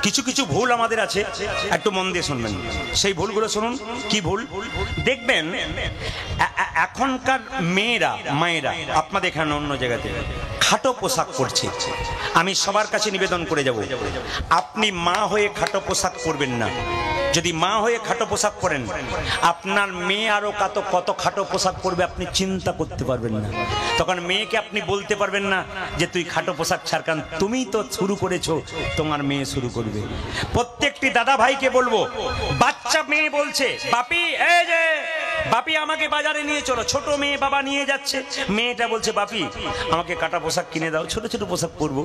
কিছু কিছু ভুল আমাদের আছে, একটু মন দিয়ে শুনবেন। সেই ভুলগুলো শুনুন। কি ভুল? দেখবেন এখনকার মায়েরা আপনাদের এখানে অন্য জায়গাতে খাটো পোশাক পরছে। আমি সবার কাছে নিবেদন করে যাব, আপনি মা হয়ে খাটো পোশাক পরবেন না। যদি মা হয়ে খাটো পোশাক পরেন, আপনার মেয়ে আরো কত খাটো পোশাক পরবে আপনি চিন্তা করতে পারবেন না। তখন মেয়েকে আপনি বলতে পারবেন না যে তুই খাটো পোশাক ছাড়, কারণ তুমি তো শুরু করেছো, তোমার মেয়ে শুরু করবে। প্রত্যেকটি দাদা ভাইকে বলবো, বাচ্চা মেয়ে বলছে বাপি, এই যে বাপি আমাকে বাজারে নিয়ে চলো। ছোট মেয়ে বাবা নিয়ে যাচ্ছে, মেয়েটা বলছে বাপি আমাকে কাটা পোশাক কিনে দাও, ছোট ছোট পোশাক পরবো।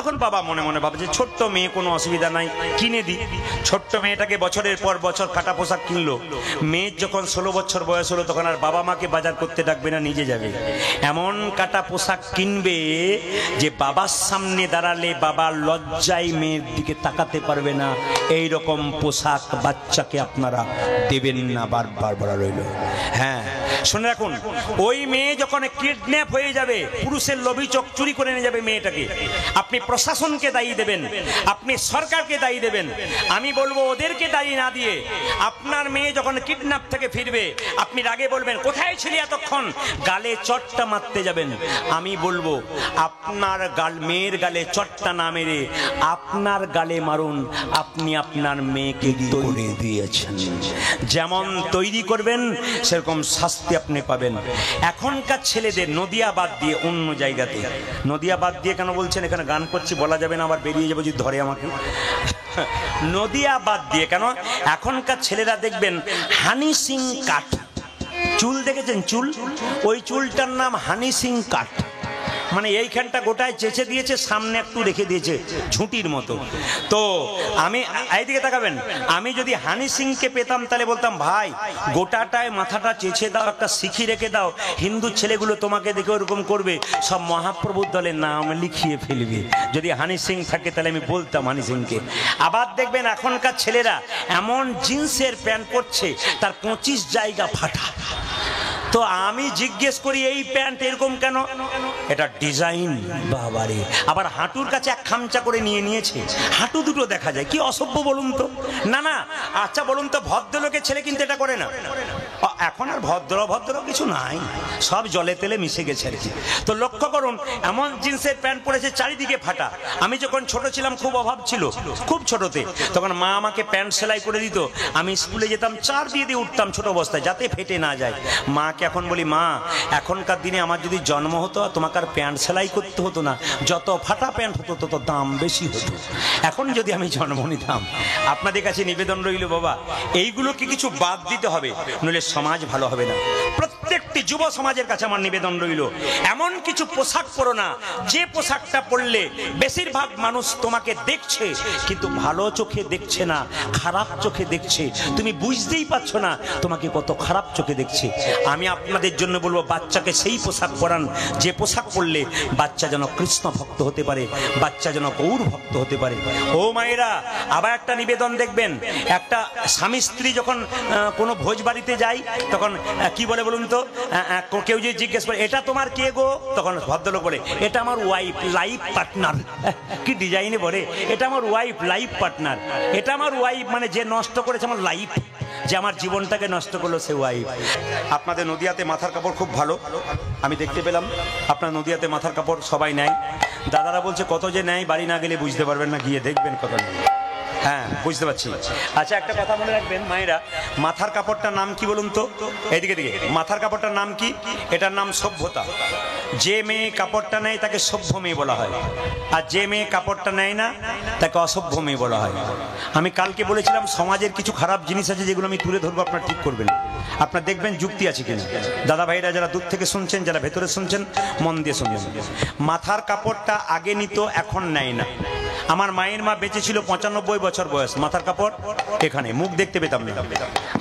এখন বাবা মনে মনে ভাবছে ছোট্ট মেয়ে, কোনো অসুবিধা নাই, কিনে দিই। ছোট্ট মেয়েটাকে বছরের পর বছর কাটা পোশাক কিনলো। মেয়ের যখন 16 বছর বয়স হলো, তখন আর বাবা মাকে বাজার করতে ডাকবে না, নিজে যাবে। এমন কাটা পোশাক কিনবে যে বাবার সামনে দাঁড়ালে বাবার লজ্জায় মেয়ের দিকে তাকাতে পারবে না। এই রকম পোশাক বাচ্চাকে আপনারা দেবেন না, বারবার বলা রইল। হ্যাঁ, শুনে রাখুন, ওই মেয়ে যখন কিডন্যাপ হয়ে যাবে, পুরুষের লোভী চোখ চুরি করে নিয়ে যাবে মেয়েটাকে, আপনি প্রশাসনকে দায়ী দেবেন, আপনি সরকারকে দায়ী দেবেন। আমি বলবো ওদেরকে দায়ী না দিয়ে, আপনার মেয়ে যখন কিডন্যাপ থেকে ফিরবে, আপনি রাগে বলবেন কোথায় ছিলি এতক্ষণ, গালে চটটা মারতে যাবেন। আমি বলবো আপনার মেয়ের গালে চটটা না মেরে আপনার গালে মারুন। আপনি আপনার মেয়েকে তৈরি দিয়েছেন, যেমন তৈরি করবেন সেরকম শাস্তি আপনি পাবেন। এখনকার ছেলেদের নদিয়া বাদ দিয়ে অন্য জায়গাতে, নদিয়া বাদ দিয়ে কেন বলছেন, এখানে গান করছি বলা যাবে না, আবার বেরিয়ে যাবো যদি ধরে আমাকে। নদিয়া বাদ দিয়ে কেন, এখনকার ছেলেরা দেখবেন হানি সিং কাট চুল দেখেছেন, চুল, ওই চুলটার নাম হানি সিং কাট। মানে এইখানটা গোটায় চেঁচে দিয়েছে, সামনে একটু রেখে দিয়েছে ঝুঁটির মতো। তো আমি এইদিকে তাকাবেন, আমি যদি হানি সিংকে পেতাম তাহলে বলতাম ভাই গোটাটায় মাথাটা চেঁচে দাও, একটা শিখি রেখে দাও, হিন্দু ছেলেগুলো তোমাকে দেখে ওরকম করবে, সব মহাপ্রভুর দলের নাম লিখিয়ে ফেলবে। যদি হানি সিং থাকে তাহলে আমি বলতাম হানি সিংকে। আবার দেখবেন এখনকার ছেলেরা এমন জিন্সের প্যান্ট পরছে তার 25 জায়গা ফাটা। তো আমি জিজ্ঞেস করি এই প্যান্ট এরকম কেন? এটা ডিজাইন বাবারে। আবার হাঁটুর কাছে এক খামচা করে নিয়েছে, হাঁটু দুটো দেখা যায়, কি অসভ্য বলুন তো। না না, আচ্ছা বলুন তো, ভদ্রলোকের ছেলে কিন্তু এটা করে না। এখন আর ভদ্র কিছু নাই, সব জলে তেলে মিশে গেছে আর কি। তো লক্ষ্য করুন, এমন জিন্সের প্যান্ট পরেছে চারিদিকে ফাটা। আমি যখন ছোট ছিলাম, খুব অভাব ছিল, খুব ছোটতে, তখন মা আমাকে প্যান্ট সেলাই করে দিত। আমি স্কুলে যেতাম, চার দিয়ে উঠতাম ছোট অবস্থায়, যাতে ফেটে না যায়। মাকে এখন বলি, মা এখনকার দিনে আমার যদি জন্ম হতো, তোমাকে আর প্যান্ট সেলাই করতে হতো না, যত ফাটা প্যান্ট হতো তত দাম বেশি হতো। এখন যদি আমি জন্ম নিতাম। আপনাদের কাছে নিবেদন রইল বাবা, এইগুলোকে কিছু বাদ দিতে হবে, নইলে সমাজ ভালো হবে না। প্রত্যেকটি যুব সমাজের কাছে আমার নিবেদন রইল, এমন কিছু পোশাক পরো না যে পোশাকটা পরলে বেশিরভাগ মানুষ তোমাকে দেখছে কিন্তু ভালো চোখে দেখছে না, খারাপ চোখে দেখছে। তুমি বুঝতেই পারছো না তোমাকে কত খারাপ চোখে দেখছে। আমি আপনাদের জন্য বলবো, বাচ্চাকে সেই পোশাক পরান যে পোশাক পরলে বাচ্চা যেন কৃষ্ণ ভক্ত হতে পারে, বাচ্চা যেন গৌর ভক্ত হতে পারে। ও মায়েরা, আবার একটা নিবেদন দেখবেন, একটা স্বামী স্ত্রী যখন কোনো ভোজ বাড়িতে যায়, তখন কি বলে বলুন তো, কেউ যদি জিজ্ঞেস করে এটা তোমার কে গো, তখন ভদ্রলোক বলে এটা আমার ওয়াইফ, লাইফ পার্টনার। কি ডিজাইনে বলে, এটা আমার ওয়াইফ, লাইফ পার্টনার। এটা আমার ওয়াইফ মানে যে নষ্ট করেছে আমার লাইফ, যে আমার জীবনটাকে নষ্ট করলো সে ওয়াইফ। আপনাদের নদিয়াতে মাথার কাপড় খুব ভালো, আমি দেখতে পেলাম। আপনার নদিয়াতে মাথার কাপড় সবাই নেয়। দাদারা বলছে কত যে নেয়, বাড়ি না গেলে বুঝতে পারবেন না, গিয়ে দেখবেন কত নেয়। হ্যাঁ, বুঝতে পারছি। আচ্ছা, একটা কথা মনে রাখবেন মায়েরা, মাথার কাপড়টার নাম কি বলুন তো, এইদিকে দিকে, মাথার কাপড়টার নাম কি? এটার নাম সভ্যতা। যে মেয়ে কাপড়টা নেয় তাকে সভ্য মেয়ে বলা হয়, আর যে মেয়ে কাপড়টা নেয় না তাকে অসভ্য মেয়ে বলা হয়। আমি কালকে বলেছিলাম সমাজের কিছু খারাপ জিনিস আছে যেগুলো আমি তুলে ধরবো, আপনারা ঠিক করবেন। আপনারা দেখবেন যুক্তি আছে কিনা। দাদা ভাইরা যারা দূর থেকে শুনছেন, যারা ভেতরে শুনছেন, মন দিয়ে শুনবেন। মাথার কাপড়টা আগে নিত, এখন নেয় না। আমার মায়ের মা বেঁচে ছিল 95 বছর বয়স, মাথার কাপড় এখানে, মুখ দেখতে পেতাম না।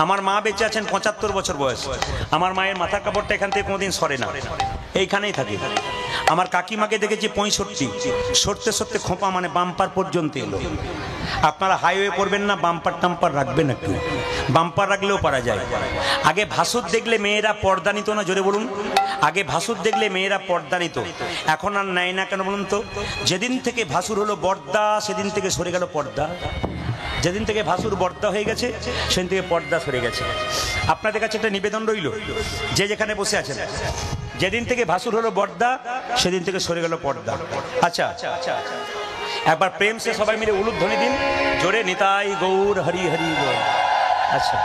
আমার মা বেঁচে আছেন 75 বছর বয়স, আমার মায়ের মাথার কাপড়টা এখান থেকে কোনোদিন সরে না। এইখানেই থাকে। আমার কাকিমাকে দেখেছি 65, সরতে সরতে খোঁপা মানে বাম্পার পর্যন্ত এলো। আপনারা হাইওয়ে করবেন না, বাম্পার টাম্পার রাখবেন একটু, বাম্পার রাখলেও পারা যায়। আগে ভাসুর দেখলে মেয়েরা পর্দা নিত না, জোরে বলুন। আগে ভাসুর দেখলে মেয়েরা পর্দা নিত, এখন আর নেয় না কেন বলুন তো? যেদিন থেকে ভাসুর হলো বর্দা সেদিন থেকে সরে গেল পর্দা। যেদিন থেকে ভাসুর বর্দা হয়ে গেছে সেদিন থেকে পর্দা সরে গেছে। আপনাদের কাছে একটা নিবেদন রইল, যে যেখানে বসে আছেন, যেদিন থেকে ভাসুর হলো বর্দা সেদিন থেকে সরে গেল পর্দা। আচ্ছা, একবার প্রেম সে সবাই মিলে উলুধ্বনি দিন জোরে, নিতাই গৌর হরি হরি বল। আচ্ছা,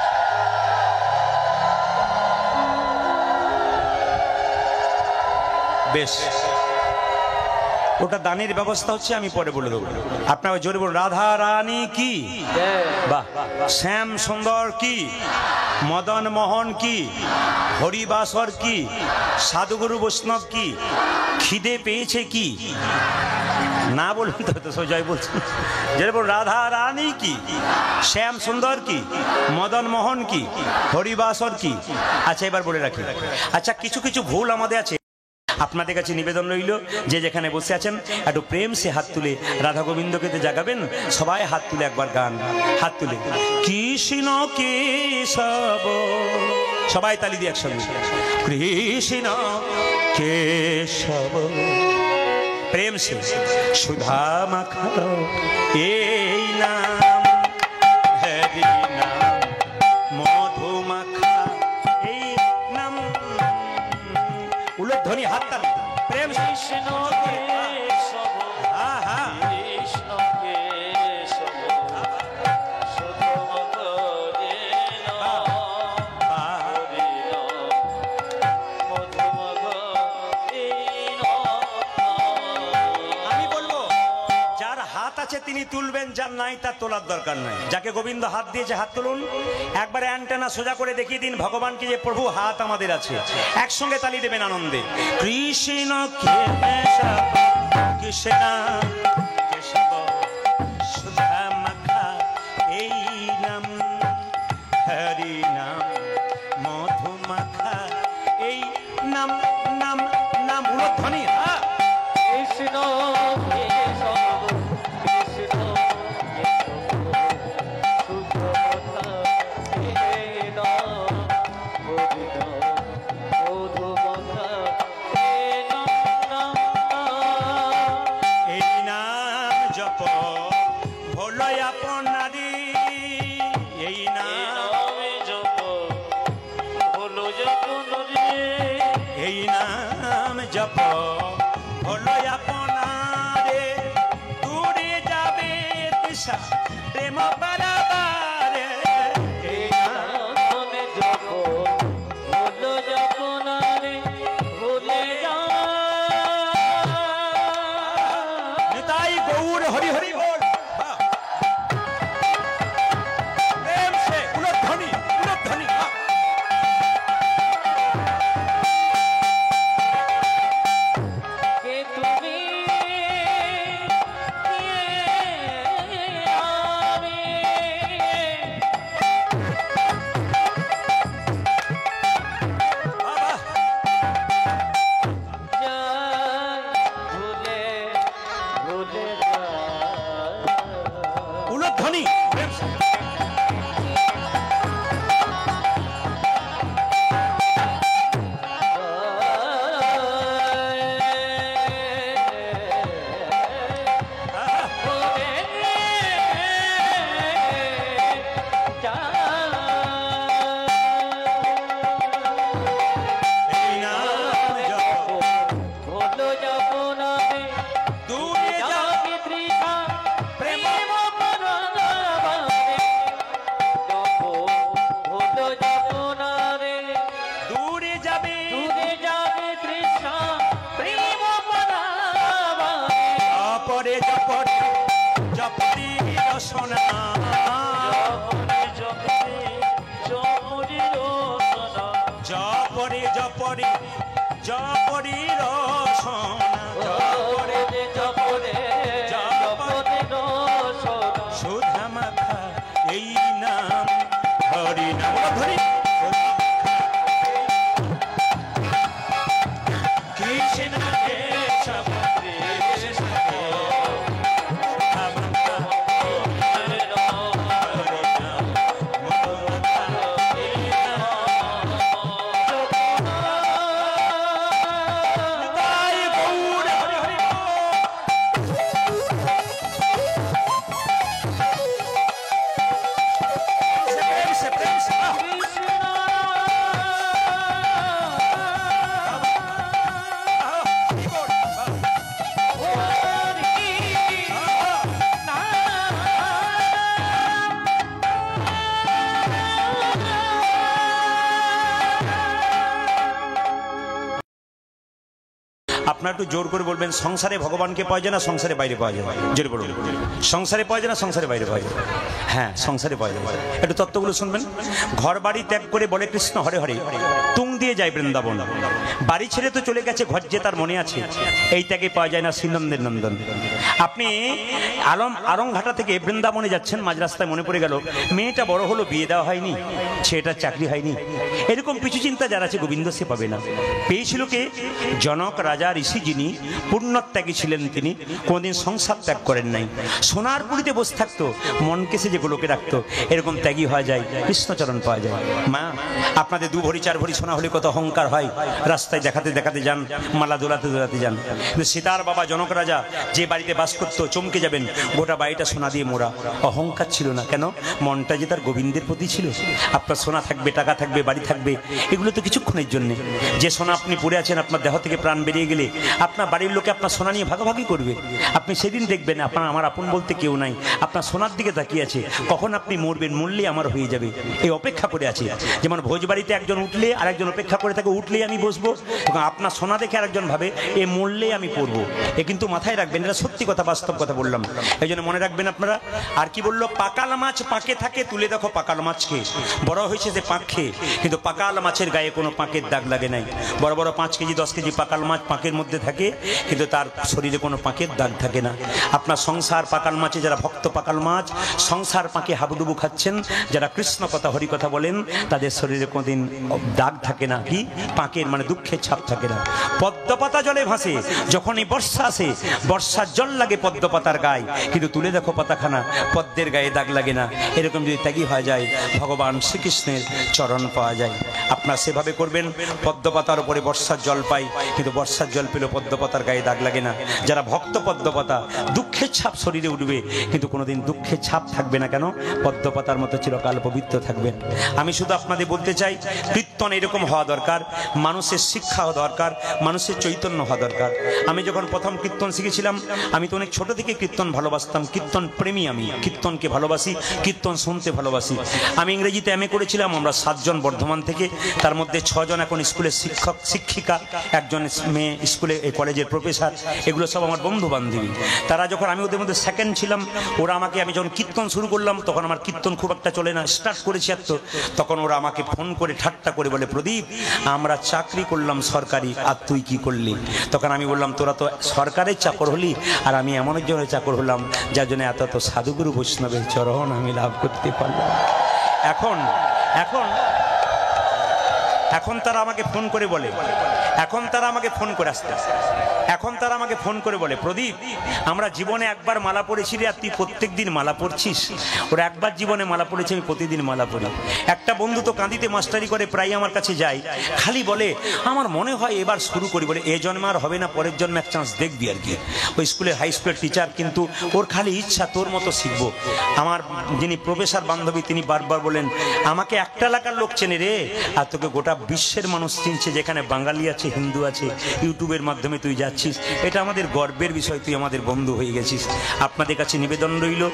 বেশ, ওটা দানের ব্যবস্থা হচ্ছে, আমি পরে বলে দেবো। আপনারা জোরে বলুন, রাধা রানী কি, বাহ, শ্যাম সুন্দর কি, মদন মোহন কি, হরিবাসর কি, সাধুগুরু বৈষ্ণব কি, খিদে পেয়েছে কি, না বলুন তো জয় বলছেন। জোরে বলুন, রাধা রানী কি, শ্যাম সুন্দর কি, মদন মোহন কি, হরিবাসর কি। আচ্ছা, এবার বলে রাখি। আচ্ছা, কিছু কিছু ভুল আমাদের আছে, আপনাদের কাছে নিবেদন রইল, যে যেখানে বসে আছেন একটু প্রেম সে হাত তুলে রাধা গোবিন্দকে তো জাগাবেন। সবাই হাত তুলে একবার গান, হাত তুলে কৃষ্ণ কেশব, সবাই তালি দিয়ে একসঙ্গে, কৃষ্ণ কেশব প্রেম সে সুধা মাখা এই নাম, হরি নাম মধু মাখা এই নাম। উলুধ্বনি, হাত তালি, প্রেম কৃষ্ণ কেশব, হ্যাঁ হ্যাঁ, কৃষ্ণ কেশব শুধু হরি নাম, হরি নাম মধু মাখা এই নাম। আমি বলবো, যার হাত আছে তিনি তুলবেন, যার নাই তার তোলার দরকার নাই। যাকে গোবিন্দ হাত দিয়েছে হাত তুলুন, একবার অ্যান্টেনা সোজা করে দেখিয়ে দিন ভগবানকে যে প্রভু হাত আমাদের আছে। একসঙ্গে তালি দেবেন আনন্দে, কৃষ্ণ কেশব কৃষ্ণ কেশব সুধা মাখা এই নাম, হরি নাম মধু মাখা এই নাম, নাম নাম। উলুধ্বনি, হ্যাঁ, কৃষ্ণ জপ হলো আপনারে, দূরে যাবে তৃষা প্রেম বারাবারে। এই নাম জপ হলো আপনারে, ভুলে যা। নিতাই গৌর হরি হরি বল। প্রেম সে উলুধ্বনি, উলুধ্বনি। আপনারা একটু জোর করে বলবেন, সংসারে ভগবানকে পাওয়া যায় না সংসারে বাইরে পাওয়া যায়? জোরে বলুন, সংসারে পাওয়া যায় না সংসারে বাইরে পাওয়া যায়? হ্যাঁ, সংসারে পাওয়া যায়। একটু তত্ত্বগুলো শুনবেন। ঘর বাড়ি ত্যাগ করে বলে কৃষ্ণ হরে হরে, তুং দিয়ে যায় বৃন্দাবন। বাড়ি ছেড়ে তো চলে গেছে, ঘর যে তার মনে আছে, এই ত্যাগে পাওয়া যায় না শ্রীনন্দের নন্দন। আপনি আরংঘাটা থেকে বৃন্দাবনে যাচ্ছেন, মাঝ রাস্তায় মনে পড়ে গেল মেয়েটা বড় হলো, বিয়ে দেওয়া হয়নি, ছেলেটার চাকরি হয়নি। এরকম কিছু চিন্তা যারা আছে গোবিন্দ সে পাবে না। পেয়েছিল কে? জনক রাজা ঋষি, যিনি পুণ্যত্যাগী ছিলেন, তিনি কোনোদিন সংসার ত্যাগ করেন নাই। সোনার পুরীতে বসে থাকতো, মনকে সে যে গোলকে রাখতো, এরকম ত্যাগী হওয়া যায়, কৃষ্ণচরণ পাওয়া যায়। মা, আপনাদের 2 ভরি 4 ভরি সোনা হলে কত অহংকার হয়, রাস্তায় দেখাতে দেখাতে যান, মালা দোলাতে দোলাতে যান। কিন্তু সীতার বাবা জনক রাজা যে বাড়িতে বাস করতো, চমকে যাবেন, গোটা বাড়িটা সোনা দিয়ে মোড়া। অহংকার ছিল না, কেন? মনটা যে তার গোবিন্দের প্রতি ছিল। আপনার সোনা থাকবে, টাকা থাকবে, বাড়ি থাকবে, এগুলো তো কিছুক্ষণের জন্য। যে সোনা আপনি পড়ে আছেন, আপনার দেহ থেকে প্রাণ বেরিয়ে গেলে আপনার বাড়ির লোকে আপনার সোনা নিয়ে ভাগাভাগি করবে। আপনি সেদিন দেখবেন আপনার আমার আপন বলতে কেউ নাই, আপনার সোনার দিকে তাকিয়ে আছে, কখন আপনি মরবেন, মরলে আমার হয়ে যাবে, এই অপেক্ষা করে আছে। যেমন ভোজবাড়িতে একজন উঠলে আর একজন অপেক্ষা করে থাকে, উঠলেই আমি বসবো, এবং আপনার সোনা দেখে আরেকজন ভাবে এ মরলেই আমি পড়বো। এ কিন্তু মাথায় রাখবেন, এটা সত্যি কথা, বাস্তব কথা বললাম, এই জন্য মনে রাখবেন আপনারা। আর কি বললো? পাকাল মাছ পাকে থাকে, তুলে দেখো পাকাল মাছকে। বড় হয়েছে যে পাক খেয়ে, কিন্তু পাকাল মাছের গায়ে কোনো পাকের দাগ লাগে নাই। বড় বড় 5 কেজি 10 কেজি পাকাল মাছ পাকের মধ্যে থাকে, কিন্তু তার শরীরে কোনো পাকের দাগ থাকে না। আপনার সংসার পাকাল মাছে, যারা ভক্ত পাকাল মাছ, সংসার পাকে হাবুডুবু খাচ্ছেন, যারা কৃষ্ণ কথা হরি কথা বলেন, তাদের শরীরে কোনোদিন দাগ থাকে না, কি পাকের মানে দুঃখের ছাপ থাকে না। পদ্মপাতা জলে ভাসে, যখনই বর্ষা আসে, বর্ষার জল লাগে পদ্মপাতার গায়ে, কিন্তু তুলে দেখো পাতাখানা, পদ্মের গায়ে দাগ লাগে না। এরকম যদি ত্যাগী হয়ে যায়, ভগবান শ্রীকৃষ্ণের চরণ পাওয়া যায়। আপনার সেভাবে করবেন, পদ্মপাতার উপরে বর্ষার জল পাই, কিন্তু বর্ষার জল পেলেও পদ্মপাতার গায়ে দাগ লাগে না। যারা ভক্ত পদ্মপাতা, দুঃখের ছাপ শরীরে উঠবে, কিন্তু কোনোদিন দুঃখের ছাপ থাকবে না, কেন? পদ্মপাতার মতো চিরকাল পবিত্র থাকবেন। আমি শুধু আপনাদের বলতে চাই, কীর্তন এরকম হওয়া দরকার, মানুষের শিক্ষা হওয়া দরকার, মানুষের চৈতন্য হওয়া দরকার। আমি যখন প্রথম কীর্তন শিখেছিলাম, আমি তো অনেক ছোট থেকে কীর্তন ভালোবাসতাম, কীর্তন প্রেমী আমি, কীর্তনকে ভালোবাসি, কীর্তন শুনতে ভালোবাসি। আমি ইংরেজিতে এমএ করেছিলাম, আমরা 7 জন বর্ধমান থেকে, তার মধ্যে 6 জন এখন স্কুলের শিক্ষক শিক্ষিকা, একজন মেয়ে স্কুলে এই কলেজের প্রফেসর, এগুলো সব আমার বন্ধু বান্ধবী। তারা যখন, আমি ওদের মধ্যে সেকেন্ড ছিলাম, ওরা আমাকে, আমি যখন কীর্তন শুরু করলাম, তখন আমার কীর্তন খুব একটা চলে না, স্টার্ট করেছি এত, তখন ওরা আমাকে ফোন করে ঠাট্টা করে বলে, প্রদীপ আমরা চাকরি করলাম সরকারি, আর তুই কি করলি? তখন আমি বললাম, তোরা তো সরকারের চাকর হলি, আর আমি এমন একজনের চাকর হলাম, যার জন্য এত এত সাধুগুরু বৈষ্ণবের চরণ আমি লাভ করতে পারলাম। এখন এখন এখন তারা আমাকে ফোন করে বলে, এখন তারা আমাকে ফোন করে আসতে, এখন তারা আমাকে ফোন করে বলে, প্রদীপ আমরা জীবনে একবার মালা পড়েছি রে, আর তুই প্রত্যেক দিন মালা পড়ছিস। ওরা একবার জীবনে মালা পড়েছে, আমি প্রতিদিন মালা পড়ি। একটা বন্ধু তো কাঁদিতে মাস্টারি করে, প্রায় আমার কাছে যায়, খালি বলে আমার মনে হয় এবার শুরু করি, বলে এ জন্মে আর হবে না, পরের জন্মে এক চান্স দেখবি আর কি। ওই স্কুলের হাই স্কুলের টিচার, কিন্তু ওর খালি ইচ্ছা তোর মতো শিখবো। আমার যিনি প্রফেসর বান্ধবী, তিনি বারবার বলেন, আমাকে একটা এলাকার লোক চেনে রে, আর তোকে গোটা বিশ্বের মানুষ চিনছে, যেখানে বাঙালি আছে, হিন্দু আছে, ইউটিউবের মাধ্যমে তুই যাচ্ছিস, এটা আমাদের গর্বের বিষয়, তুই আমাদের বন্ধু হয়ে গেছিস। আপনাদের কাছে নিবেদন রইল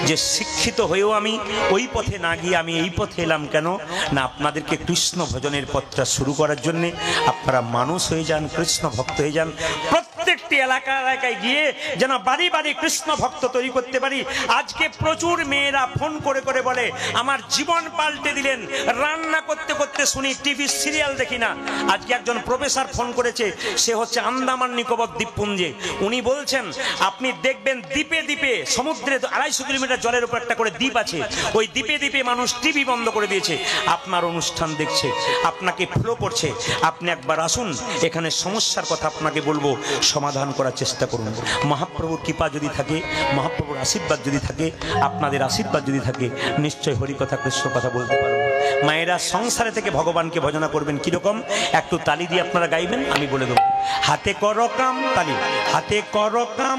যে শিক্ষিত হয়েও আমি ওই পথে না গিয়ে আমি এই পথে এলাম, কেন না আপনাদেরকে কৃষ্ণ ভজনের পথটা শুরু করার জন্যে। আপনারা মানুষ হয়ে যান, কৃষ্ণ ভক্ত হয়ে যান, প্রত্যেকটি এলাকায় গিয়ে যেন বাড়ি বাড়ি কৃষ্ণ ভক্ত তৈরি করতে পারি। আজকে প্রচুর মেয়েরা ফোন করে করে বলে আমার জীবন পাল্টে দিলেন, রান্না করতে করতে শুনি, টিভি সিরিয়াল দেখি না। আজকে একজন প্রফেসর ফোন করেছে, সে হচ্ছে আন্দামান নিকোবর দ্বীপপুঞ্জে। উনি বলছেন আপনি দেখবেন দ্বীপে দ্বীপে, সমুদ্রে 250 কিলোমিটার জলের উপর একটা করে দ্বীপ আছে, ওই দ্বীপে দ্বীপে মানুষ টিভি বন্ধ করে দিয়েছে, আপনার অনুষ্ঠান দেখছে, আপনাকে ফলো করছে। আপনি একবার আসুন, এখানে সমস্যার কথা আপনাকে বলবো, সমাধান করার চেষ্টা করুন। মহাপ্রভুর কৃপা যদি থাকে, মহাপ্রভুর আশীর্বাদ যদি থাকে, আপনাদের আশীর্বাদ যদি থাকে, নিশ্চয় হরি কথা কৃষ্ণ কথা বলতে পারবো। মায়েরা সংসারে থেকে ভগবানকে ভজনা করবেন কিরকম, একটু তালি দিয়ে আপনারা গাইবেন, আমি বলে দেবো। হাতে করো কাম, তালি, হাতে করো কাম,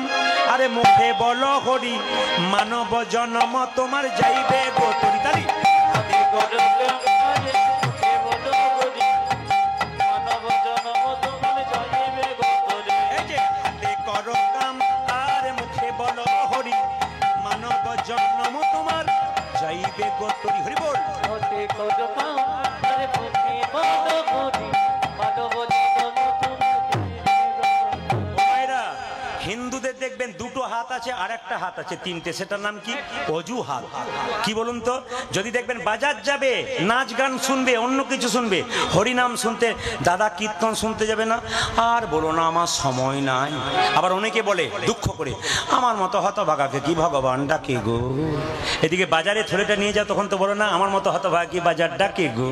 আরে মুখে বলো হরি, মানব জন্ম তোমার যাইবে গোতরি, তালি। হাতে করো কাম, মুখে বলো হরি, মানব জন্ম তোমার যাইবে গোতরি। এই যে হাতে করো কাম, আরে মুখে বলো হরি, মানব জন্ম তোমার যাইবে গোতরি। হরি বল। হাতে করো কাম, আরে মুখে বলো হরি, মানব জন্ম তোমার যাইবে গোতরি। হিন্দুদের দেখবেন দুটো হাত আছে আর একটা হাত আছে তিনটে, সেটার নাম কি? অজু হাত। কি বলুন তো? যদি দেখবেন বাজার যাবে, নাচ গান শুনবে, অন্য কিছু শুনবে, হরিনাম শুনতে, দাদা কীর্তন শুনতে যাবে না, আর বলো না আমার সময় নাই। আবার অনেকে বলে দুঃখ করে, আমার মতো হতভাগাকে কি ভগবান ডাকে গো। এদিকে বাজারে থলেটা নিয়ে যাও, তখন তো বলো না আমার মতো হতভাগী বাজার ডাকে গো।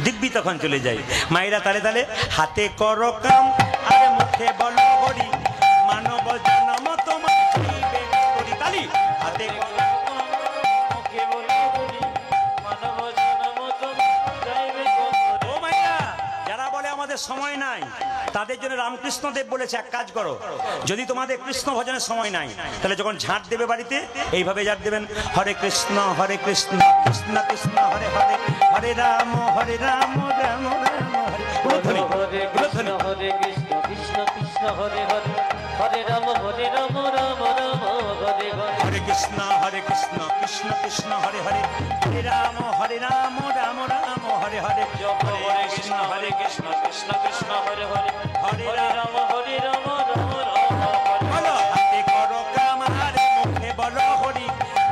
দিব্যি তখন চলে যায়। মায়েরা তালে তালে হাতে করো কাম আর মুখে বলো হরি, মানব জন্ম তোমার দিবে করি। তালি হাতে মুখে বলো হরি, মানব জন্ম তোমার যাইবে করি। ও মাইরা, যারা বলে আমাদের সময় নাই, তাদের জন্য রামকৃষ্ণদেব বলেছে এক কাজ করো, যদি তোমাদের কৃষ্ণ ভজনের সময় নাই, তাহলে যখন ঝাঁট দেবে বাড়িতে এইভাবে ঝাঁট দেবেন, হরে কৃষ্ণ কৃষ্ণ কৃষ্ণ হরে হরে, হরে রাম রাম রাম হরে। হরে কৃষ্ণ কৃষ্ণ কৃষ্ণ হরে হরে, হরে রাম রাম রাম হরে হরে। হরে কৃষ্ণ কৃষ্ণ কৃষ্ণ হরে হরে, হরে রাম রাম রাম হরে হরে। হরে কৃষ্ণ কৃষ্ণ কৃষ্ণ হরে হরে, হরে রাম রাম রাম বলো হাতে করো কাম আর মুখে বলো হরি,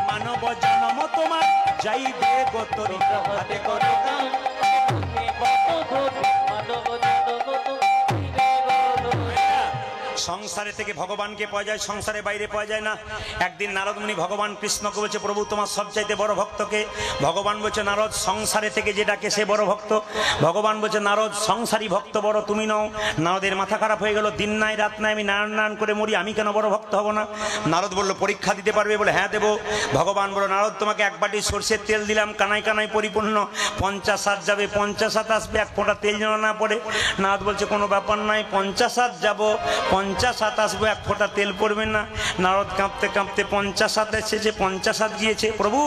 মানব জন্ম তোমার যাইবে গোতরি। হাতে করো কাম সংসারে থেকে ভগবানকে পাওয়া যায়, সংসারে বাইরে পাওয়া যায় না। একদিন নারদ মুনি ভগবান কৃষ্ণকে বলছে, প্রভু তোমার সবচাইতে বড় ভক্তকে? ভগবান বলছে, নারদ সংসারে থেকে যে ডাকে সে বড় ভক্ত। ভগবান বলছে, নারদ সংসারী ভক্ত বড়, তুমি নও। নারদের মাথা খারাপ হয়ে গেল, দিন নাই রাত নাই আমি নারায়ণ নারায়ণ করে মরি, আমি কেন বড় ভক্ত হব না? নারদ বলল, পরীক্ষা দিতে পারবে? বলে হ্যাঁ দেবো। ভগবান বলল, নারদ তোমাকে এক বাটি সর্ষের তেল দিলাম, কানায় কানায় পরিপূর্ণ, 50 হাত যাবে, 50 হাত আসবে, এক ফোঁটা তেল যেন না পড়ে। নারদ বলছে, কোনো ব্যাপার নাই, 50 হাত যাবো, 50 হাত আসবো, এক ফোঁটা তেল পড়বে না। নারদ কাঁপতে কাঁপতে 50 হাত এসেছে, 50 হাত গিয়েছে, প্রভু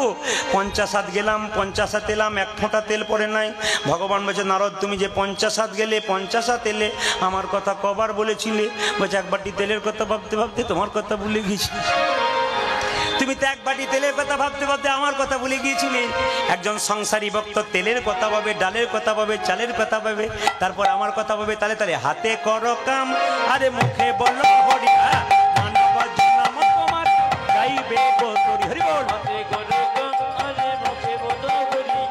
50 হাত গেলাম, 50 হাত এলাম, এক ফোঁটা তেল পড়ে নাই। ভগবান বলছে, নারদ তুমি যে 50 হাত গেলে, 50 হাত এলে, আমার কথা কবার বলেছিলে? বলছে, এক বাটি তেলের কথা ভাবতে ভাবতে তোমার কথা ভুলে গেছি। তুমি তো এক বাটি তেলের কথা ভাবতে ভাবতে আমার কথা ভুলে গিয়েছিলে। একজন সংসারী ভক্ত তেলের কথা ভাবে, ডালের কথা ভাবে, চালের কথা ভাবে, তারপর আমার কথা ভাবে। তালে তালে হাতে করো কাম আরে মুখে বলো হরি, মানব জন্ম তোমার গাইবে গোতরি। হরি বল। হাতে করো কাম আরে মুখে বলো হরি,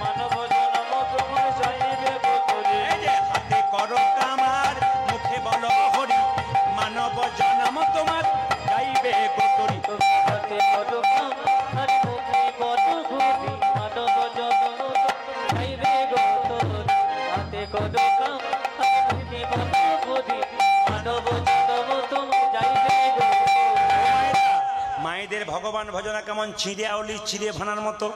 মানব জন্ম তোমার যাইবে গোতরি। এই যে হাতে করো কাম আর মুখে বলো হরি, মানব জন্ম তোমার গাইবে গোতরি। হাতে করো কাম আরে মুখে বলো হরি, মানব জন্ম যাইবে গোতরি। হাতে করো কাম আরে মুখে বলো হরি, মানব জন্ম তোমার যাইবে গোতরি। মায়েদের ভগবান ভজনা কেমন ছিঁড়ে আউলি ছিঁড়ে ভানার মতো।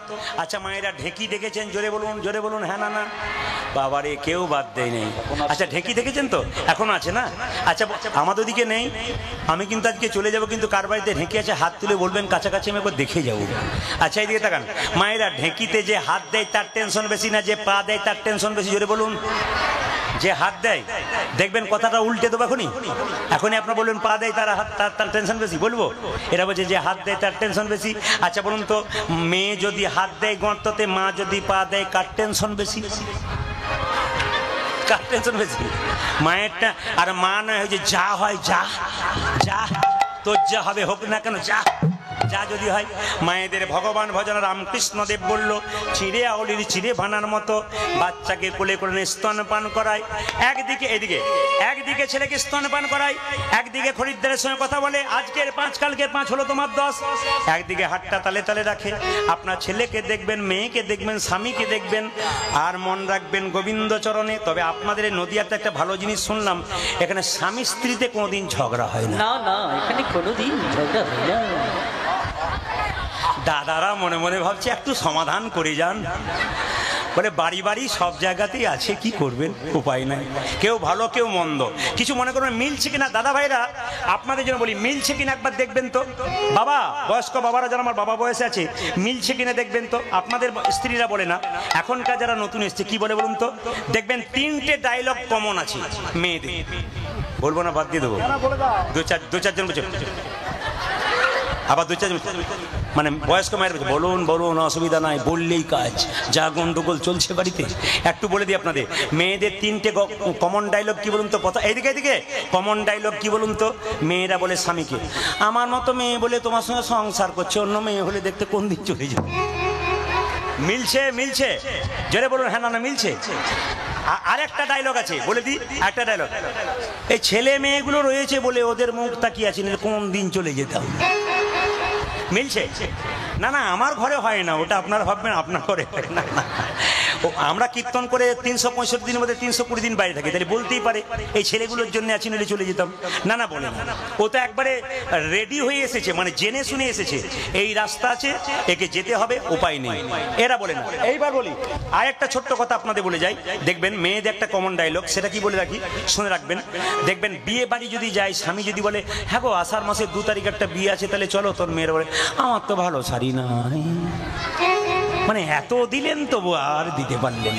আচ্ছা মায়েরা ঢেকি দেখেছেন? জোরে বলুন, জোরে বলুন। হ্যাঁ না না বাবারে, কেউ বাদ দেয় নেই। আচ্ছা ঢেকি দেখেছেন তো? এখন আছে না? আচ্ছা আমাদের দিকে নেই। আমি কিন্তু আজকে চলে যাব, কিন্তু কার বাড়িতে ঢেকি আছে হাত তুলে বলবেন, কাছাকাছি আমি একবার দেখে যাবো। আচ্ছা এইদিকে তাকান। মায়েরা ঢেকিতে যে হাত দেয় তার টেনশন বেশি না যে পা দেয় তার টেনশন বেশি? জোরে বলুন। যে হাত দেয় দেখবেন কথাটা উল্টে দেবো এখনই। এখনই আপনার বলবেন পা দেয় তার হাত, তার টেনশন বেশি। বলবো এরা বলছে যে হাত দেয় তার টেনশন বেশি। আচ্ছা বলুন তো, মেয়ে যদি হাত দেয় গর্ততে, মা যদি পা দেয়, কার টেনশন বেশি? কার টেনশন বেশি? মায়েরটা। আর মা নয়, যে যা হয় যা যা, তোর যা হবে হোক না কেন, যা যা যদি হয়। মায়েদের ভগবান ভজন রামকৃষ্ণদেব বলল, চিড়ে আউলির চিড়ে ভানার মতো বাচ্চাকে কোলে করে স্তনপান করায়। একদিকে এদিকে একদিকে ছেলেকে স্তনপান করায়, একদিকে খরিদ্দারের সঙ্গে কথা বলে, আজকের 5 কালকের 5 হলো তোমার 10। একদিকে হাতটা তালে তালে রাখে। আপনার ছেলেকে দেখবেন, মেয়েকে দেখবেন, স্বামীকে দেখবেন, আর মন রাখবেন গোবিন্দ চরণে। তবে আপনাদের এই নদিয়াতে একটা ভালো জিনিস শুনলাম, এখানে স্বামী স্ত্রীতে কোনোদিন ঝগড়া হয় না। না না, এখানে কোনোদিন ঝগড়া হয় না। দাদারা মনে মনে ভাবছে একটু সমাধান করে যান। বলে বাড়ি বাড়ি সব জায়গাতেই আছে, কি করবেন, উপায় নাই। কেউ ভালো কেউ মন্দ। কিছু মনে করবেন মিলছে কিনা? দাদা ভাইরা আপনাদের জন্য বলি, মিলছে কিনা একবার দেখবেন তো। বাবা, বয়স্ক বাবারা যারা আমার বাবা বয়সে আছে, মিলছে কিনা দেখবেন তো। আপনাদের স্ত্রীরা বলে না, এখনকার যারা নতুন এসছে কি বলে বলুন তো। দেখবেন 3টে ডায়লগ কমন আছে মেয়েদের। বলবো না, বাদ দিয়ে দেবো। দু চারজন বলছে আবার দু চার মানে বয়স্ক মায়ের বলছে, বলুন বলুন অসুবিধা নাই, বললেই কাজ, যা গন্ডগোল চলছে বাড়িতে। একটু বলে দিই আপনাদের, মেয়েদের তিনটে কমন ডায়লগ কি বলুন তো, কথা এইদিকে এইদিকে কমন ডায়লগ কি বলুন তো। মেয়েরা বলে স্বামীকে, আমার মতো মেয়ে বলে তোমার সঙ্গে সংসার করছে, অন্য মেয়ে হলে দেখতে কোন দিন চলে যাবে। মিলছে মিলছে, জোরে বলুন হ্যাঁ না মিলছে। আর একটা ডায়লগ আছে, বলে দিই একটা ডায়লগ, এই ছেলে মেয়েগুলো রয়েছে বলে ওদের মুখ তাকিয়ে আছি, কোন দিন চলে যেতাম। মিলছে না? না আমার ঘরে হয় না ওটা, আপনার ভাববেন আপনার ঘরে হয় না। ও আমরা কীর্তন করে 365 দিনের মধ্যে 320 দিন বাইরে থাকি, তাহলে বলতেই পারে এই ছেলেগুলোর জন্য আছি নইলে চলে যেতাম। না না বলে না, ও তো একবারে রেডি হয়ে এসেছে, মানে জেনে শুনে এসেছে এই রাস্তা আছে, একে যেতে হবে, উপায় নেই, এরা বলে না। এইবার বলি আর একটা ছোট্ট কথা আপনাদের বলে যাই, দেখবেন মেয়েদের একটা কমন ডায়লগ, সেটা কি বলে রাখি, শুনে রাখবেন। দেখবেন বিয়ে বাড়ি যদি যায়, স্বামী যদি বলে হ্যাঁ গো আষাঢ় মাসের 2 তারিখ একটা বিয়ে আছে, তাহলে চলো, তোর মেয়ের বলে আমার তো ভালো শাড়ি নাই, মানে এত দিলেন তবু আর দিতে পারলেন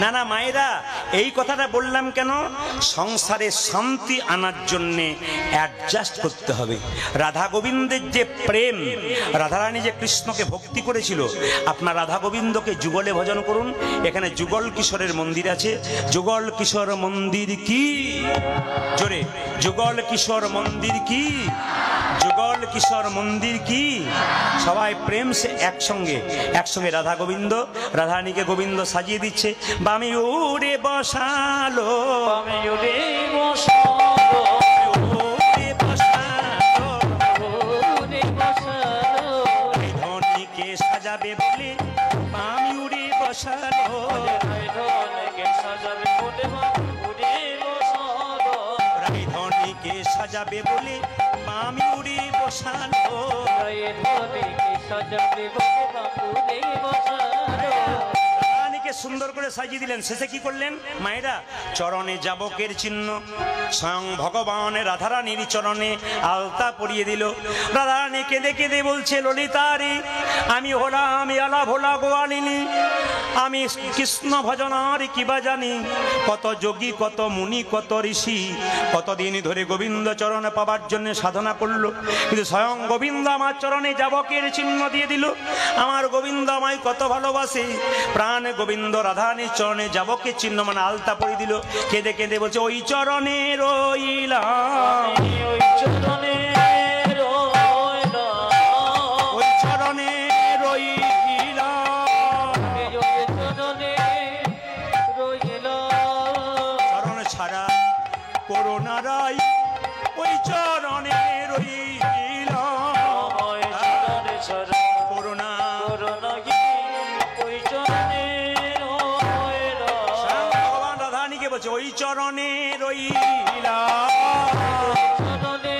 না। না মায়েরা, এই কথাটা বললাম কেন, সংসারে শান্তি আনার জন্যে অ্যাডজাস্ট করতে হবে। রাধা গোবিন্দের যে প্রেম, রাধারানী যে কৃষ্ণকে ভক্তি করেছিল, আপনার রাধা গোবিন্দকে যুগলে ভজন করুন। এখানে যুগল কিশোরের মন্দির আছে, যুগল কিশোর মন্দির কি, জোরে যুগল কিশোর মন্দির কি, যুগল কিশোর মন্দির কি। সবাই প্রেম সে একসঙ্গে একসঙ্গে রাধা গোবিন্দ, রাধারানীকে গোবিন্দ সাজিয়ে দিচ্ছে। বামি উড়ে বসালো, বামি উড়ে বসালো, উড়ে বসালো, উড়ে বসালো, ধনীকে সাজাবে বলে বামি উড়ে বসালো, ধনীকে সাজাবে বলে উড়ে বসালো, ধনীকে সাজাবে বলে বামি উড়ে বসালো, ধনীকে সাজাবে বলে উড়ে বসালো। রানীকে সুন্দর করে সাজিয়ে দিলেন। শেষে কি করলেন মায়েরা, চরণে যাবকের চিহ্ন, স্বয়ং ভগবান রাধারানীর চরণে আলতা পরিয়ে দিল। রাধারানী কেঁদে কেঁদে বলছে, ললিতারি আমি হলাম আলা ভোলা গোয়ালিনী, আমি কৃষ্ণ ভজনার কিবা জানি, কত যোগী কত মুনি কত ঋষি কতদিন ধরে গোবিন্দ চরণে পাবার জন্য সাধনা করলো, কিন্তু স্বয়ং গোবিন্দ আমার চরণে যাবকের চিহ্ন দিয়ে দিল। আমার গোবিন্দ আমায় কত ভালোবাসে, প্রাণ গোবিন্দ রাধারানীর চরণে যাবকের চিহ্ন মানে আলতা পরিয়ে দিল। কেঁদে কেঁদে বলছে, ওই চরণে রইলাম, ওই চরণে রইলাম, ওই চরণে রইলাম, ওই চরণে রইলাম, চরণ ছাড়া করোনা রাই, ওই চরণে রইলাম, ওই চরণে ছাড়া করোনা করোনা কি, ওই চরণে রইলাম, ভগবান রাধারানীকে বলছে, ওই চরণে রইলাম, চরণে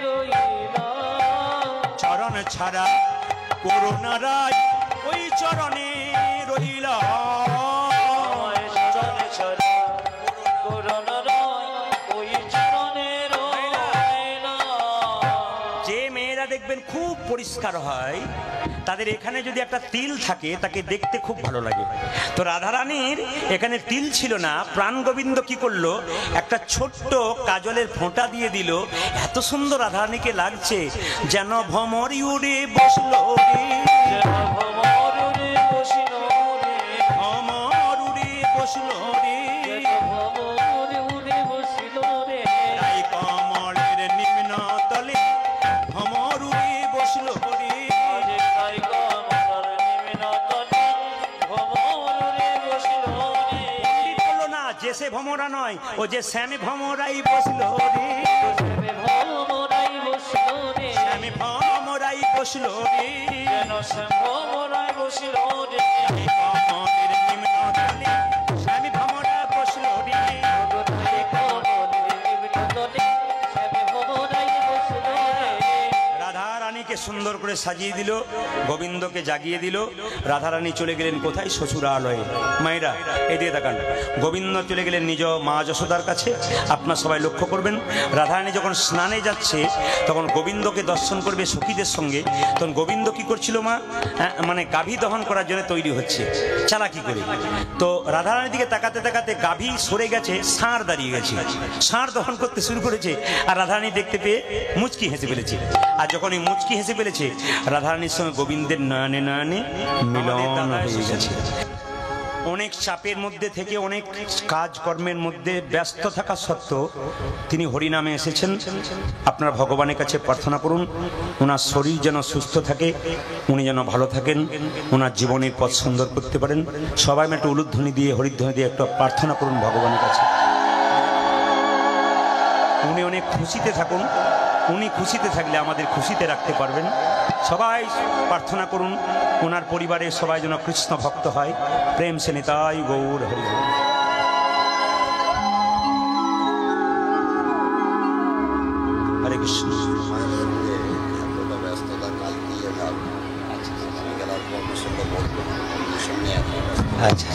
রইলাম, চরণ ছাড়া করোনা রাই, ওই চরণে রইলাম, ওই চরণে ছাড়া করোনা রয়, ওই চরণে রইলাম। যে মেয়েরা দেখবেন খুব পরিষ্কার হয়, তাদের এখানে যদি একটা তিল থাকে তাকে দেখতে খুব ভালো লাগে। তো রাধারানীর এখানে তিল ছিল না, প্রাণ গোবিন্দ কি করলো, একটা ছোট্ট কাজলের ফোঁটা দিয়ে দিল। এত সুন্দর রাধারানীকে লাগছে, যেন ভ্রমরি উড়ে বসলো রে, ভ্রমর উড়ে বসিল রে, ভ্রমর উড়ে বসলো রে, ভ্রমর উড়ে বসিল রে, রাই কমলের নিম্ন তলে ভ্রমর উড়ে বসলো রে। তাই কমলার নিম্ন তলে ভ্রমর উড়ে বসিল রে, পণ্ডিত বললো না, যে সে ভ্রমরা নয়, ও যে শ্যামে ভ্রমরাই বসলো রে, ভ্রমরাই বসিল রে, শ্যামে ভ্রমরাই বসলো রে, যেন সে ভ্রমরাই বসিল রে, কমলের নিম্ন তলে শ্যামে ভ্রমরা বসলো রে। তাই কমলের নিম্ন তলে সে ভ্রমরাই বসিল রে। রাধারানীকে সুন্দর করে সাজিয়ে দিল, গোবিন্দকে জাগিয়ে দিল। রাধারানী চলে গেলেন কোথায়, শ্বশুরালয়ে। মায়েরা এদিকে তাকান, গোবিন্দ চলে গেলেন নিজ মা যশোদার কাছে। আপনার সবাই লক্ষ্য করবেন, রাধারানী যখন স্নানে যাচ্ছে তখন গোবিন্দকে দর্শন করবে সখীদের সঙ্গে, তখন গোবিন্দ কি করছিল মা, মানে গাভী দহন করার জন্য তৈরি হচ্ছে চালাকি করে। তো রাধারানীর দিকে তাকাতে তাকাতে গাভী সরে গেছে, ষাঁড় দাঁড়িয়ে গেছে, ষাঁড় দহন করতে শুরু করেছে। আর রাধারানী দেখতে পেয়ে মুচকি হেসে ফেলেছে। আর যখন এই মুচকি হেসে ফেলেছে। রাধারানীর সঙ্গে গোবিন্দের নয়নে নয়নে মিলন হয়ে গেছে। অনেক চাপের মধ্যে থেকে, অনেক কাজকর্মের মধ্যে ব্যস্ত থাকা সত্ত্বেও তিনি হরিনামে এসেছেন। আপনার ভগবানের কাছে প্রার্থনা করুন ওনার শরীর যেন সুস্থ থাকে, উনি যেন ভালো থাকেন, ওনার জীবনের পথ সুন্দর করতে পারেন। সবাই একটু উলুধ্বনি দিয়ে, হরিধ্বনি দিয়ে একটু প্রার্থনা করুন ভগবানের কাছে। উনি অনেক খুশিতে থাকুন, উনি খুশিতে থাকলে আমাদের খুশিতে রাখতে পারবেন। সবাই প্রার্থনা করুন ওনার পরিবারের সবাই যেন কৃষ্ণ ভক্ত হয়। প্রেম সে নিতাই গৌর হরি। হরে কৃষ্ণ। আচ্ছা,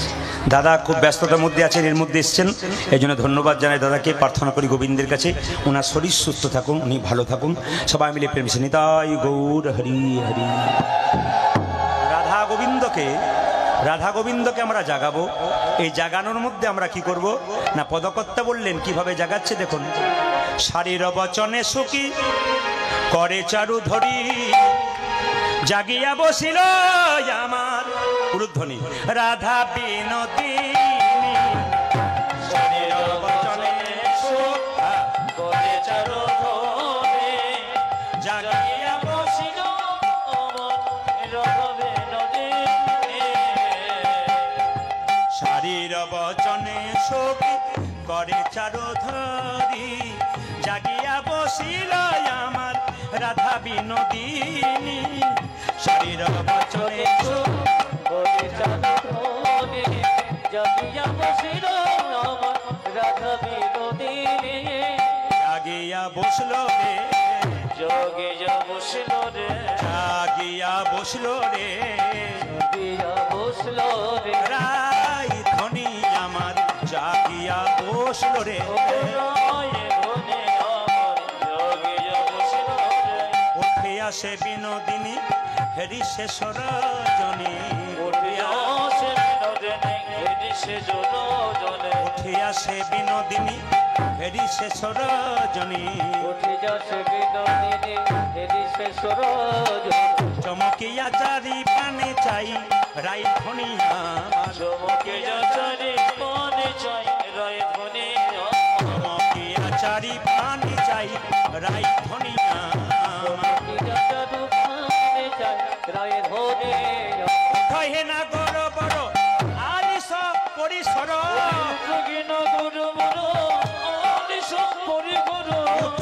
দাদা খুব ব্যস্ততার মধ্যে আছেন, এর মধ্যে এসছেন, এই জন্য ধন্যবাদ জানাই দাদাকে। প্রার্থনা করি গোবিন্দের কাছে ওনার শরীর সুস্থ থাকুন, উনি ভালো থাকুন। সবাই মিলে প্রেম সে নিতাই গৌর হরি হরি। রাধা গোবিন্দকে আমরা জাগাবো। এই জাগানোর মধ্যে আমরা কি করব না, পদকর্তা বললেন কিভাবে জাগাচ্ছে দেখুন। শারীর বচনে সুখী করে চারু ধরি, জাগিয়া বসিল আমার উলুধ্বনি রাধা বিনোদিনী। শারীর বচনে সুখ করে চারু ধরি, জাগিয়া বসিল আমার রাধা বিনোদিনী। শারীর বচনে সুখ করে চারু ধরি, জাগিয়া বসিল আমার রাধা বিনোদিনী। শারীর বচনে সুখ করে চারু ধরি, জাগিয়া বসিল আমার রাধা বিনোদিনী। জাগিয়া বসল রে, জাগিয়া বসল রে, জাগিয়া বসল রে, জাগিয়া বসল রে, রাই ধ্বনি আমার জাগিয়া বসল রে। উঠে আসে বিনোদিনী হেরি শেষ রজনী, উঠে আসে বিনোদিনী হেরি শেষ রজনী, উঠে আসে বিনোদিনী হেরি শেষ রজনী, উঠে আসে বিনোদিনী হেরি শেষ রজনী। চমকিয়া চারি পানে চাই রাই ধ্বনি আমার, চমকিয়া চারি পানে চাই রাই ধ্বনি আমার, চমকিয়া চারি পানে চাই রাই ধ্বনি আমার। কহে না গর বড় আলিস পরিসর, কহে না গর বড় আলিস পরিসর,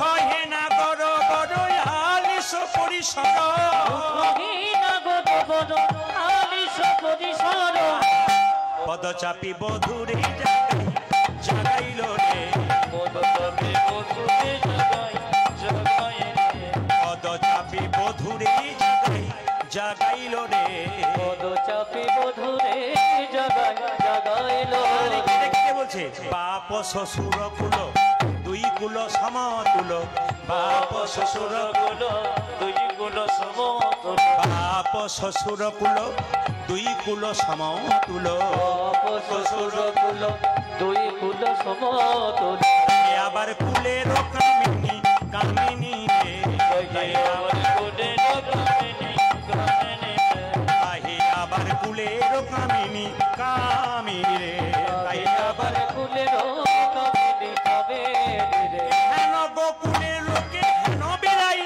কহে না গর বড় আলিস পরিসর, কহে না গর বড় আলিস পরিসর। পদচাপি বধুরে জাগাই জাগাইল রে, পদচাপি বধুরে জাগাই জাগাই রে, পদচাপি বধুরে জাগাই জাগাইল রে, পদচাপি বধুরে জাগাই জাগাইল রে। দেখতে বলছে বাপ শ্বশুর কুল দুই কুল সমতুল, বাপ শ্বশুর কুল দুই কুল সমতুল, বাপ শ্বশুর কুল দুই কুল সমতুল, বাপ শ্বশুর কুল দুই কুল সমতুল। আবার কুলের কামিনী কামিনী রে, আবার কুলের কামিনী কামিনী রে, আবার কুলের কামিনী কামিনী রে, আবার কুলের কামিনী কামিনী রে। হেন গোকুলের লোকে হেন বিলাই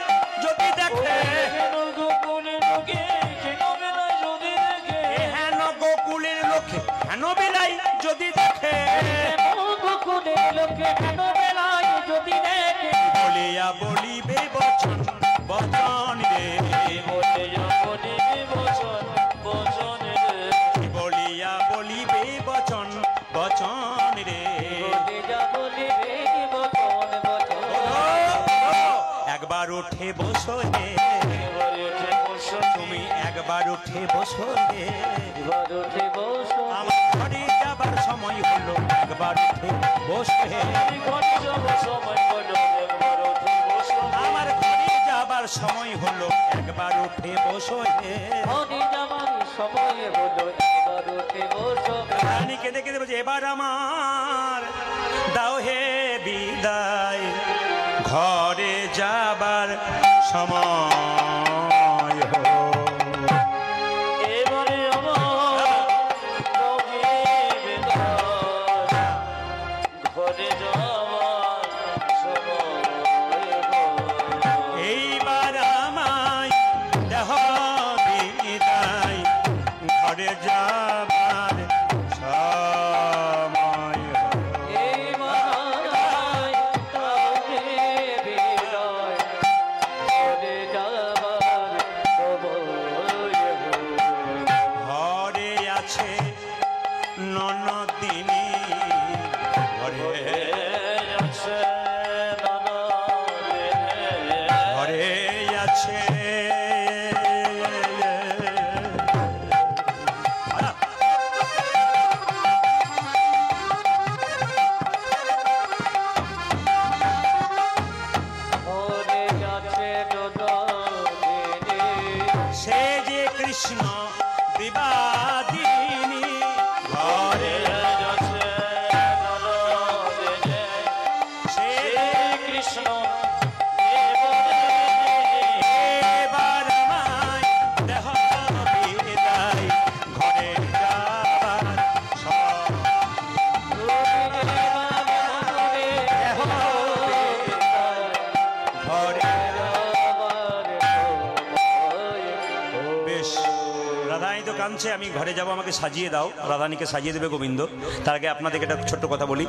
যদি দেখে, হেন গোকুলের লোকে হেন বিলাই যদি দেখে, হেন গোকুলের লোকে হেন বিলাই যদি দেখে, গোকুলের লোকে হেন বিলাই যদি দেখে, বলিয়া বলিবে বচন বচন রে, বলিয়া বলিবে বচন বচন রে, বলিয়া বলিবে বচন বচন রে, বলিয়া বলিবে বচন বচন। একবার উঠে বসো রে, তুমি একবার উঠে বসো রে, একবার উঠে বসো, আমার ঘরে যাবার সময় হলো, একবার উঠে বসো হে, ঘরে যাবার সময় হলো, একবার উঠে বসো, আমার ঘরে যাবার সময় হলো, একবার উঠে বসো হে, ঘরে যাবার সময় হলো, একবার উঠে বসো। রানী কেঁদে কেঁদে বলছে এবার আমার দাও হে বিদায়, ঘরে যাবার সময় ঘরে যাবার সময় এই মানায় তবে বিদায় ঘরে যাবার সময় ঘরে আছে ননদিনী ঘরে আছে নানা ঘরে আছে ঘরে যাচ্ছে ননদিনী সে যে কৃষ্ণ বিবাদিনী ঘরে যাচ্ছে ননদিনী সে কৃষ্ণ এবার আমায় দেহ বিদায় ঘরে যাবার ঘরে বেশ রাধারানী তো কাঁদছে, আমি ঘরে যাব, আমাকে সাজিয়ে দাও। রাধারানীকে সাজিয়ে দেবে গোবিন্দ। তার আগে আপনাদেরকে একটা ছোট্ট কথা বলি।